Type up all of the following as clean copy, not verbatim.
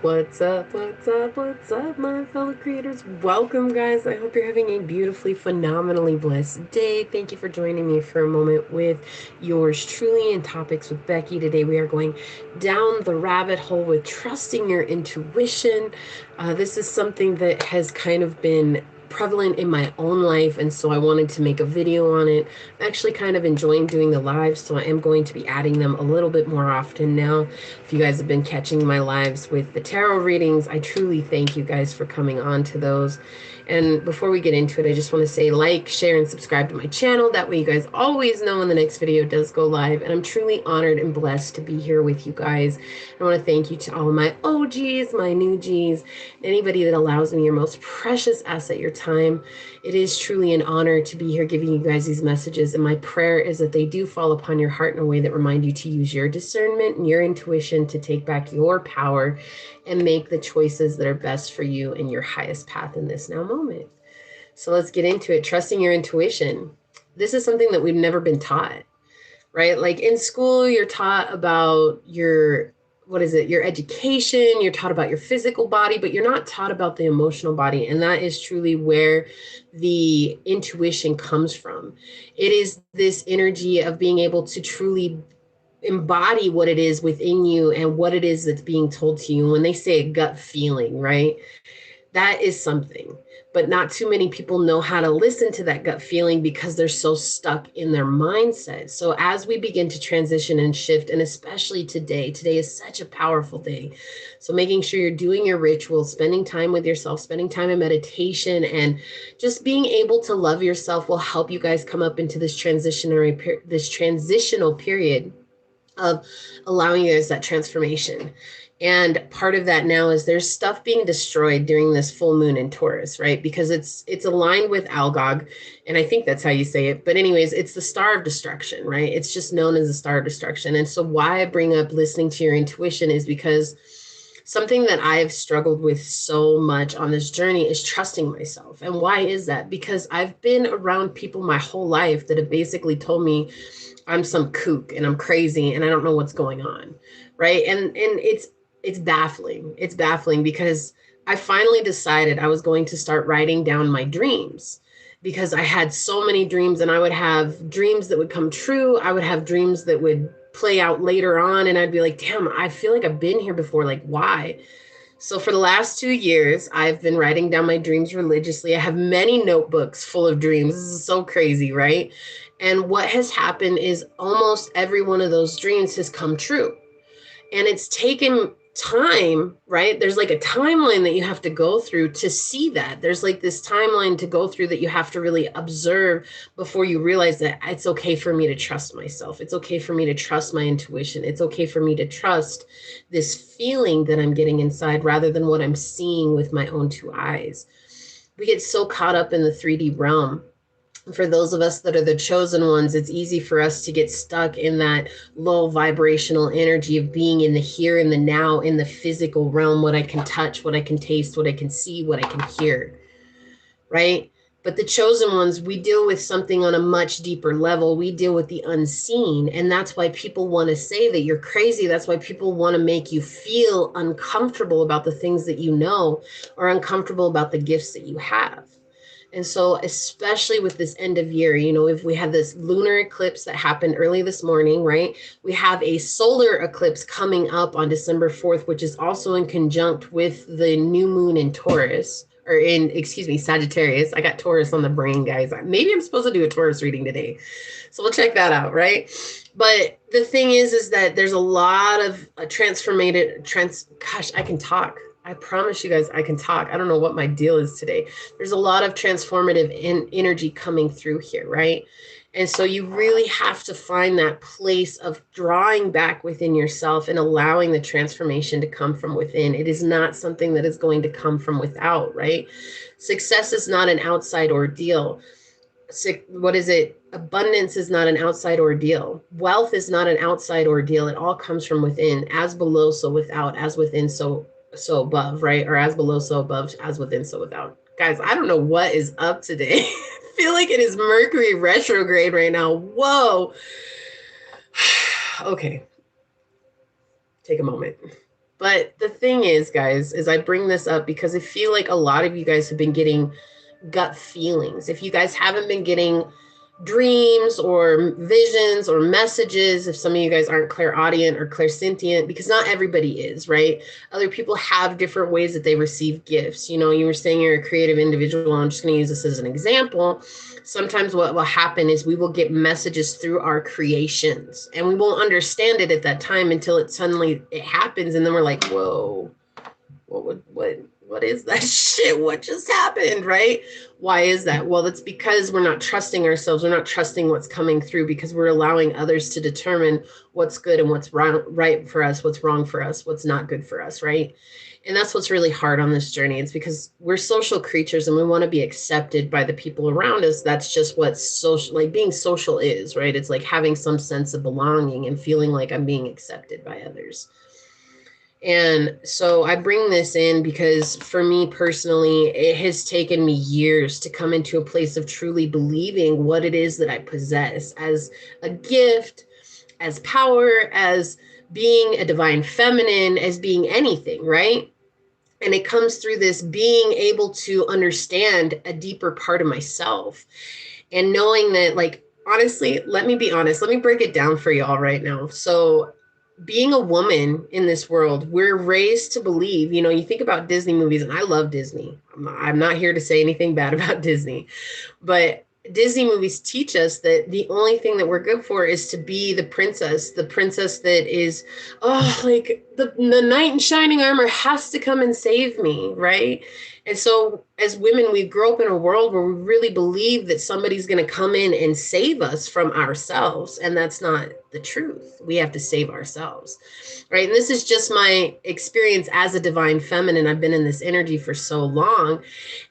What's up? What's up? What's up, my fellow creators? Welcome, guys. I hope you're having a beautifully, phenomenally blessed day. Thank you for joining me for a moment with yours truly in Topics with Becky. Today, we are going down the rabbit hole with trusting your intuition. This is something that has kind of been prevalent in my own life, and so I wanted to make a video on it. I'm actually kind of enjoying doing the lives, so I am going to be adding them a little bit more often now. If you guys have been catching my lives with the tarot readings, I truly thank you guys for coming on to those. And before we get into it, I just want to say like, share, and subscribe to my channel. That way you guys always know when the next video does go live. And I'm truly honored and blessed to be here with you guys. I want to thank you to all of my OGs, my new Gs, anybody that allows me your most precious asset, your time. It is truly an honor to be here giving you guys these messages. And my prayer is that they do fall upon your heart in a way that remind you to use your discernment and your intuition to take back your power and make the choices that are best for you and your highest path in this now moment. So let's get into it. Trusting your intuition. This is something that we've never been taught, right? Like in school, you're taught about your, what is it, your education, you're taught about your physical body, but you're not taught about the emotional body. And that is truly where the intuition comes from. It is this energy of being able to truly embody what it is within you and what it is that's being told to you. When they say a gut feeling, right? That is something. But not too many people know how to listen to that gut feeling because they're so stuck in their mindset. So as we begin to transition and shift, and especially today is such a powerful day. So making sure you're doing your rituals, spending time with yourself, spending time in meditation, and just being able to love yourself will help you guys come up into this transitional period of allowing you guys that transformation. And part of that now is there's stuff being destroyed during this full moon in Taurus, right? Because it's aligned with Algog, and I think that's how you say it. But anyways, it's the star of destruction, right? It's just known as the star of destruction. And so why I bring up listening to your intuition is because something that I've struggled with so much on this journey is trusting myself. And why is that? Because I've been around people my whole life that have basically told me I'm some kook and I'm crazy and I don't know what's going on, right? And it's baffling. It's baffling because I finally decided I was going to start writing down my dreams because I had so many dreams, and I would have dreams that would come true. I would have dreams that would play out later on, and I'd be like, damn, I feel like I've been here before. Like, why? So for the last 2 years, I've been writing down my dreams religiously. I have many notebooks full of dreams. This is so crazy, right? And what has happened is almost every one of those dreams has come true. And it's taken time, right? There's like a timeline that you have to go through to see that. There's like this timeline to go through that you have to really observe before you realize that it's okay for me to trust myself. It's okay for me to trust my intuition. It's okay for me to trust this feeling that I'm getting inside rather than what I'm seeing with my own two eyes. We get so caught up in the 3D realm. For those of us that are the chosen ones, it's easy for us to get stuck in that low vibrational energy of being in the here and the now, in the physical realm, what I can touch, what I can taste, what I can see, what I can hear, right? But the chosen ones, we deal with something on a much deeper level. We deal with the unseen. And that's why people want to say that you're crazy. That's why people want to make you feel uncomfortable about the things that you know, or uncomfortable about the gifts that you have. And so, especially with this end of year, if we had this lunar eclipse that happened early this morning, right? We have a solar eclipse coming up on December 4th, which is also in conjunct with the new moon in Taurus, or excuse me, Sagittarius. I got Taurus on the brain, guys. Maybe I'm supposed to do a Taurus reading today. So we'll check that out, right? But the thing is that there's a lot of gosh, I can talk. I promise you guys I can talk. I don't know what my deal is today. There's a lot of transformative energy coming through here, right? And so you really have to find that place of drawing back within yourself and allowing the transformation to come from within. It is not something that is going to come from without, right? Success is not an outside ordeal. What is it? Abundance is not an outside ordeal. Wealth is not an outside ordeal. It all comes from within. As below, so without. As within, so above, right? Or as below, so above. As within, so without. Guys, I don't know what is up today. I feel like it is Mercury retrograde right now. Whoa. Okay. Take a moment. But the thing is, guys, is I bring this up because I feel like a lot of you guys have been getting gut feelings. If you guys haven't been getting dreams or visions or messages, if some of you guys aren't clairaudient or clairsentient, because not everybody is, right? Other people have different ways that they receive gifts. You know, you were saying you're a creative individual. I'm just going to use this as an example. Sometimes what will happen is we will get messages through our creations and we won't understand it at that time until it suddenly it happens, and then we're like, whoa, what is that shit? What just happened, right? Why is that? Well, that's because we're not trusting ourselves. We're not trusting what's coming through because we're allowing others to determine what's good and what's wrong, right for us, what's wrong for us, what's not good for us, right? And that's what's really hard on this journey. It's because we're social creatures and we want to be accepted by the people around us. That's just what social, like being social is, right? It's like having some sense of belonging and feeling like I'm being accepted by others. And so I bring this in because for me personally, it has taken me years to come into a place of truly believing what it is that I possess as a gift, as power, as being a divine feminine, as being anything, right? And it comes through this being able to understand a deeper part of myself and knowing that, like, honestly, let me be honest, let me break it down for y'all right now. So being a woman in this world, we're raised to believe, you know, you think about Disney movies, and I love Disney. I'm not here to say anything bad about Disney, but Disney movies teach us that the only thing that we're good for is to be the princess that is, oh, like the knight in shining armor has to come and save me, right? And so as women, we grow up in a world where we really believe that somebody's going to come in and save us from ourselves. And that's not the truth. We have to save ourselves, right? And this is just my experience as a divine feminine. I've been in this energy for so long.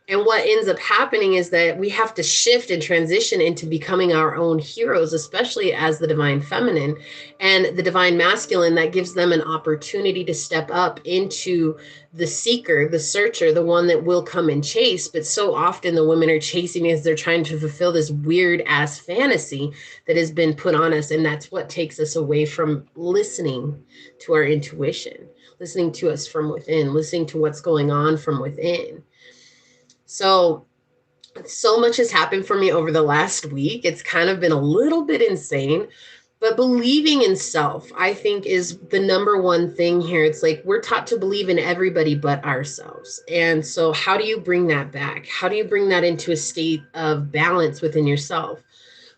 And what ends up happening is that we have to shift and transition into becoming our own heroes, especially as the divine feminine and the divine masculine. That gives them an opportunity to step up into the seeker, the searcher, the one that will come and chase. But so often the women are chasing as they're trying to fulfill this weird ass fantasy that has been put on us. And that's what takes us away from listening to our intuition, listening to us from within, listening to what's going on from within. So much has happened for me over the last week. It's kind of been a little bit insane, but believing in self, I think, is the number one thing here. It's like we're taught to believe in everybody but ourselves. And so how do you bring that back? How do you bring that into a state of balance within yourself?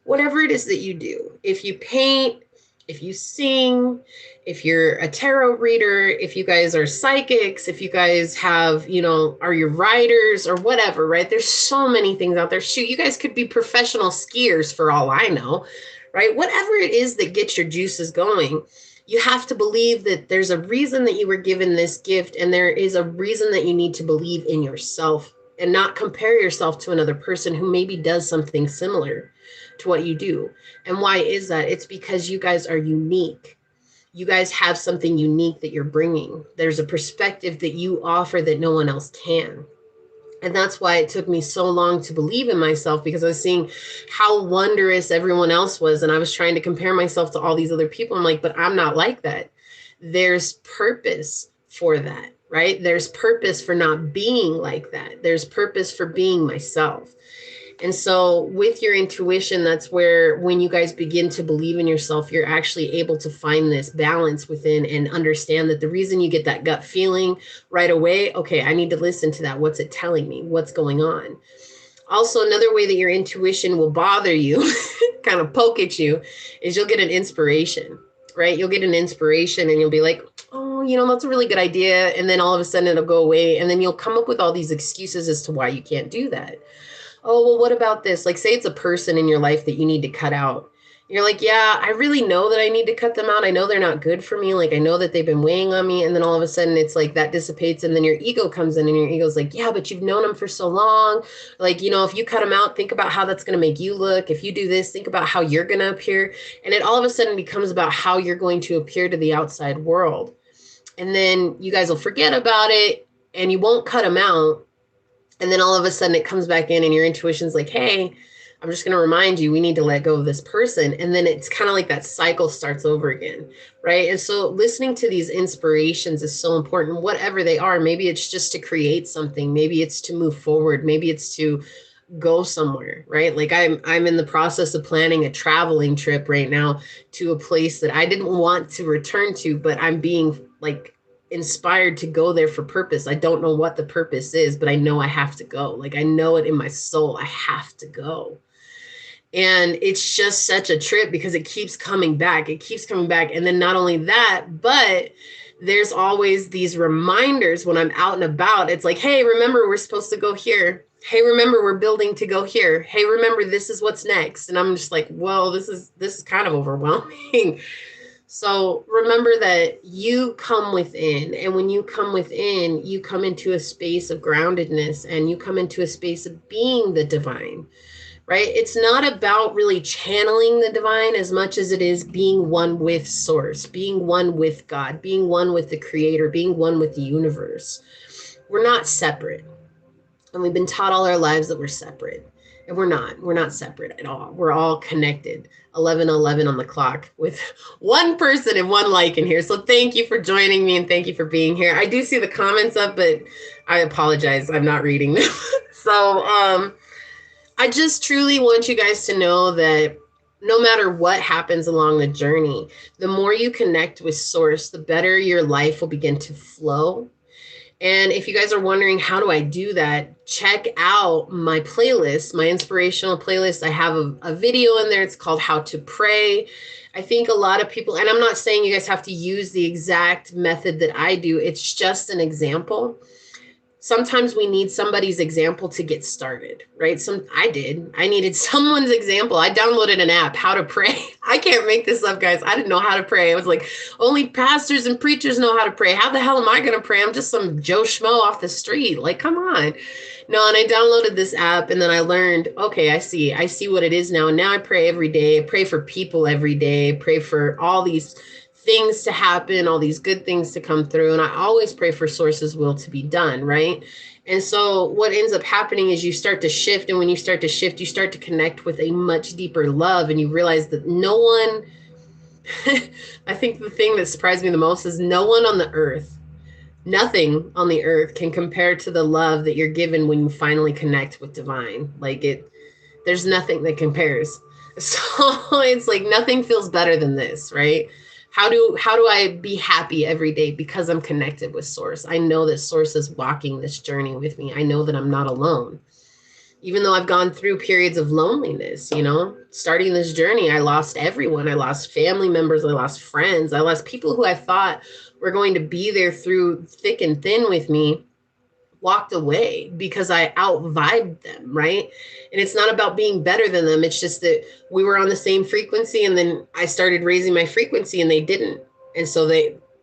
Whatever it is that you do, if you paint, if you sing, if you're a tarot reader, if you guys are psychics, if you guys have, you know, are you writers or whatever, right? There's so many things out there. Shoot, you guys could be professional skiers for all I know, right? Whatever it is that gets your juices going, you have to believe that there's a reason that you were given this gift, and there is a reason that you need to believe in yourself and not compare yourself to another person who maybe does something similar to what you do. And why is that? It's because you guys are unique. You guys have something unique that you're bringing. There's a perspective that you offer that no one else can. And that's why it took me so long to believe in myself, because I was seeing how wondrous everyone else was. And I was trying to compare myself to all these other people. I'm like, but I'm not like that. There's purpose for that, right? There's purpose for not being like that. There's purpose for being myself. And so with your intuition, that's where when you guys begin to believe in yourself, you're actually able to find this balance within and understand that the reason you get that gut feeling right away, okay, I need to listen to that. What's it telling me? What's going on? Also, another way that your intuition will bother you, kind of poke at you, is you'll get an inspiration, right? You'll get an inspiration and you'll be like, oh, you know, that's a really good idea. And then all of a sudden it'll go away. And then you'll come up with all these excuses as to why you can't do that. Oh, well, what about this? Like, say it's a person in your life that you need to cut out. You're like, yeah, I really know that I need to cut them out. I know they're not good for me. Like, I know that they've been weighing on me. And then all of a sudden it's like that dissipates. And then your ego comes in and your ego's like, yeah, but you've known them for so long. Like, you know, if you cut them out, think about how that's going to make you look. If you do this, think about how you're going to appear. And it all of a sudden becomes about how you're going to appear to the outside world. And then you guys will forget about it and you won't cut them out. And then all of a sudden it comes back in and your intuition's like, hey, I'm just going to remind you, we need to let go of this person. And then it's kind of like that cycle starts over again, right? And so listening to these inspirations is so important, whatever they are. Maybe it's just to create something. Maybe it's to move forward. Maybe it's to go somewhere, right? Like I'm in the process of planning a traveling trip right now to a place that I didn't want to return to, but I'm being like inspired to go there for purpose. I don't know what the purpose is, but I know I have to go. Like I know it in my soul, I have to go. And it's just such a trip because it keeps coming back. It keeps coming back. And then not only that, but there's always these reminders when I'm out and about. It's like, hey, remember, we're supposed to go here. Hey, remember, we're building to go here. Hey, remember, this is what's next. And I'm just like, well, this is kind of overwhelming. So remember that you come within. And when you come within, you come into a space of groundedness and you come into a space of being the divine. Right? It's not about really channeling the divine as much as it is being one with source, being one with God, being one with the creator, being one with the universe. We're not separate. And we've been taught all our lives that we're separate. And we're not. We're not separate at all. We're all connected. 11:11 on the clock with one person and one like in here. So thank you for joining me and thank you for being here. I do see the comments up, but I apologize. I'm not reading them. So, I just truly want you guys to know that no matter what happens along the journey, the more you connect with source, the better your life will begin to flow. And if you guys are wondering, how do I do that? Check out my playlist, my inspirational playlist. I have a video in there. It's called How to Pray. I think a lot of people, and I'm not saying you guys have to use the exact method that I do. It's just an example. Sometimes we need somebody's example to get started, right? I needed someone's example. I downloaded an app, How to Pray. I can't make this up, guys. I didn't know how to pray. I was like, only pastors and preachers know how to pray. How the hell am I going to pray? I'm just some Joe Schmo off the street. Like, come on. No, and I downloaded this app and then I learned, okay, I see what it is now. And now I pray every day. I pray for people every day. I pray for all these things to happen, all these good things to come through. And I always pray for source's will to be done, right? And so what ends up happening is you start to shift. And when you start to shift, you start to connect with a much deeper love. And you realize that no one, I think the thing that surprised me the most is no one on the earth, nothing on the earth can compare to the love that you're given when you finally connect with divine. Like there's nothing that compares. So it's like nothing feels better than this, right? How do I be happy every day? Because I'm connected with source. I know that source is walking this journey with me. I know that I'm not alone. Even though I've gone through periods of loneliness, starting this journey, I lost everyone. I lost family members. I lost friends. I lost people who I thought were going to be there through thick and thin with me, walked away because I out-vibed them, right? And it's not about being better than them. It's just that we were on the same frequency and then I started raising my frequency and they didn't. And so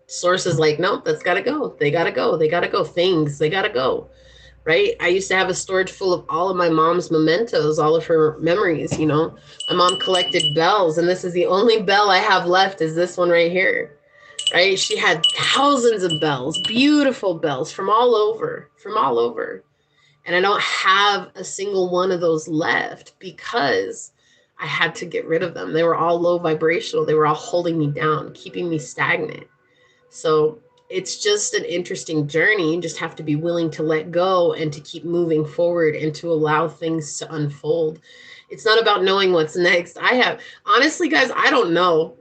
source is like, nope, that's gotta go. They gotta go. They gotta go. Things, they gotta go, right? I used to have a storage full of all of my mom's mementos, all of her memories, My mom collected bells and this is the only bell I have left is this one right here. Right? She had thousands of bells, beautiful bells from all over. And I don't have a single one of those left because I had to get rid of them. They were all low vibrational. They were all holding me down, keeping me stagnant. So it's just an interesting journey. You just have to be willing to let go and to keep moving forward and to allow things to unfold. It's not about knowing what's next. Honestly, guys, I don't know.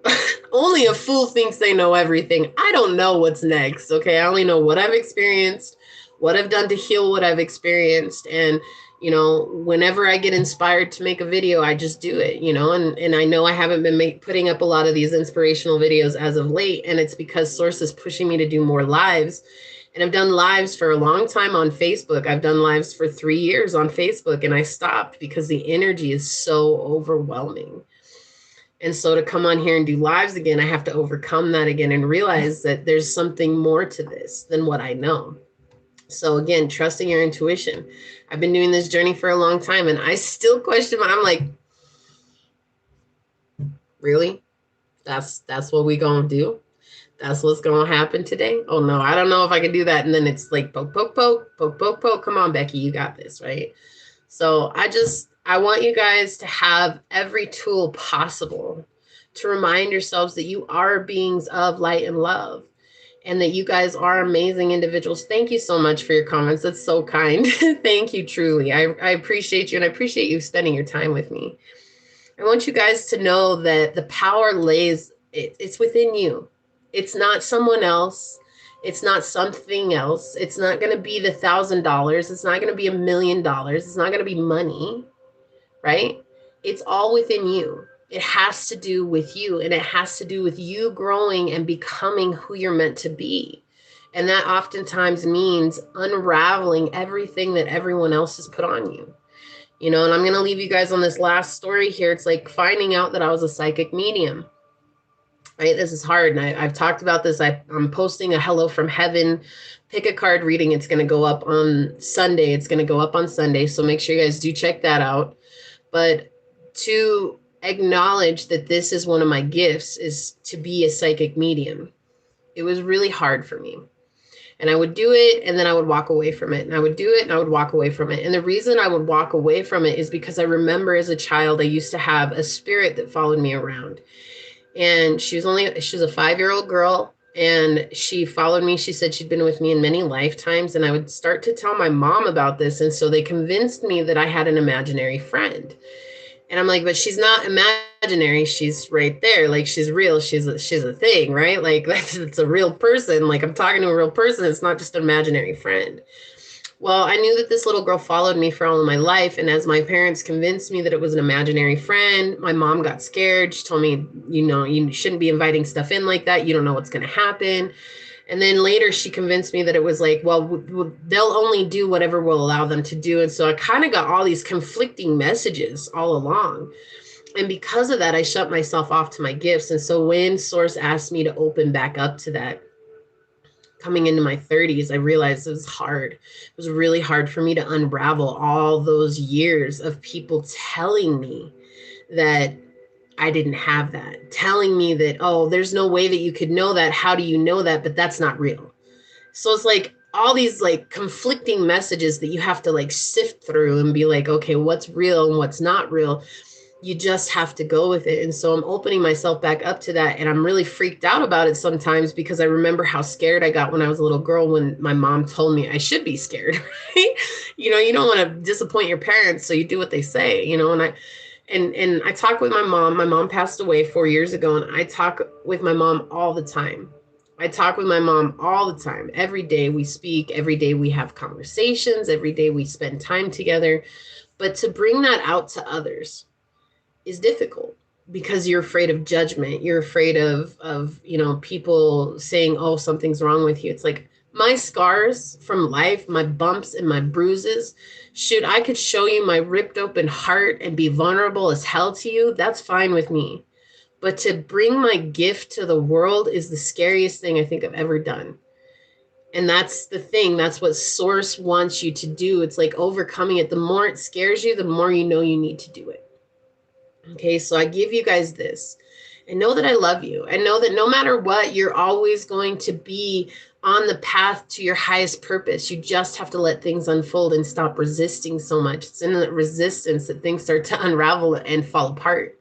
Only a fool thinks they know everything. I don't know what's next, okay? I only know what I've experienced, what I've done to heal what I've experienced. And, whenever I get inspired to make a video, I just do it, and I know I haven't been putting up a lot of these inspirational videos as of late. And it's because Source is pushing me to do more lives. And I've done lives for a long time on Facebook. I've done lives for 3 years on Facebook and I stopped because the energy is so overwhelming. And so to come on here and do lives again, I have to overcome that again and realize that there's something more to this than what I know. So again, trusting your intuition. I've been doing this journey for a long time and I still question, I'm like, really? That's what we gonna do? That's what's going to happen today? Oh, no, I don't know if I can do that. And then it's like, poke, poke, poke, poke, poke, poke. Come on, Becky, you got this, right? So I I want you guys to have every tool possible to remind yourselves that you are beings of light and love, and that you guys are amazing individuals. Thank you so much for your comments. That's so kind. Thank you, truly. I appreciate you, and I appreciate you spending your time with me. I want you guys to know that the power lays, it's within you. It's not someone else. It's not something else. It's not going to be the $1,000. It's not going to be $1,000,000. It's not going to be money, right? It's all within you. It has to do with you, and it has to do with you growing and becoming who you're meant to be. And that oftentimes means unraveling everything that everyone else has put on you. You know, and I'm going to leave you guys on this last story here. It's like finding out that I was a psychic medium, right? This is hard. And I've talked about this. I'm posting a Hello from Heaven pick a card reading. It's going to go up on Sunday. So make sure you guys do check that out. But to acknowledge that this is one of my gifts is to be a psychic medium. It was really hard for me. And I would do it, and then I would walk away from it. And I would do it, and I would walk away from it. And the reason I would walk away from it is because I remember as a child, I used to have a spirit that followed me around. And she was a 5-year-old girl, and she followed me. She said she'd been with me in many lifetimes. And I would start to tell my mom about this. And so they convinced me that I had an imaginary friend. And I'm like, but she's not imaginary. She's right there. Like, she's real. She's a thing, right? Like, it's a real person. Like, I'm talking to a real person. It's not just an imaginary friend. Well, I knew that this little girl followed me for all of my life. And as my parents convinced me that it was an imaginary friend, my mom got scared. She told me, you shouldn't be inviting stuff in like that. You don't know what's going to happen. And then later she convinced me that it was like, well, they'll only do whatever will allow them to do. And so I kind of got all these conflicting messages all along. And because of that, I shut myself off to my gifts. And so when Source asked me to open back up to that, coming into my 30s, I realized it was hard. It was really hard for me to unravel all those years of people telling me that I didn't have that, telling me that, oh, there's no way that you could know that. How do you know that? But that's not real. So it's like all these like conflicting messages that you have to like sift through and be like, okay, what's real and what's not real? You just have to go with it. And so I'm opening myself back up to that. And I'm really freaked out about it sometimes because I remember how scared I got when I was a little girl when my mom told me I should be scared, right? You don't want to disappoint your parents, so you do what they say, and I talk with my mom. My mom passed away 4 years ago, and I talk with my mom all the time. Every day we speak, every day we have conversations, every day we spend time together. But to bring that out to others is difficult because you're afraid of judgment. You're afraid of people saying, oh, something's wrong with you. It's like my scars from life, my bumps and my bruises, shoot, I could show you my ripped open heart and be vulnerable as hell to you. That's fine with me. But to bring my gift to the world is the scariest thing I think I've ever done. And that's the thing. That's what Source wants you to do. It's like overcoming it. The more it scares you, the more you know you need to do it. Okay, so I give you guys this. And know that I love you. And know that no matter what, you're always going to be on the path to your highest purpose. You just have to let things unfold and stop resisting so much. It's in the resistance that things start to unravel and fall apart.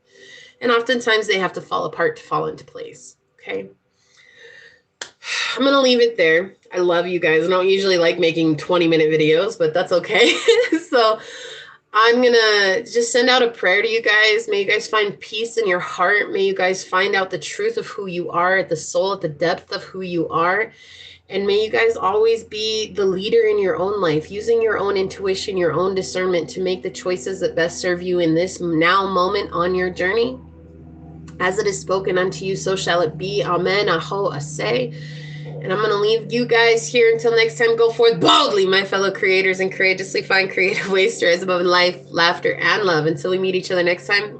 And oftentimes they have to fall apart to fall into place. Okay. I'm going to leave it there. I love you guys. I don't usually like making 20-minute videos, but that's okay. So I'm going to just send out a prayer to you guys. May you guys find peace in your heart. May you guys find out the truth of who you are, at the soul, at the depth of who you are. And may you guys always be the leader in your own life, using your own intuition, your own discernment to make the choices that best serve you in this now moment on your journey. As it is spoken unto you, so shall it be. Amen. Aho, asay. And I'm going to leave you guys here until next time. Go forth boldly, my fellow creators, and courageously find creative ways to rise above in life, laughter, and love. Until we meet each other next time.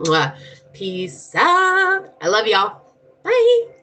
Peace out. I love y'all. Bye.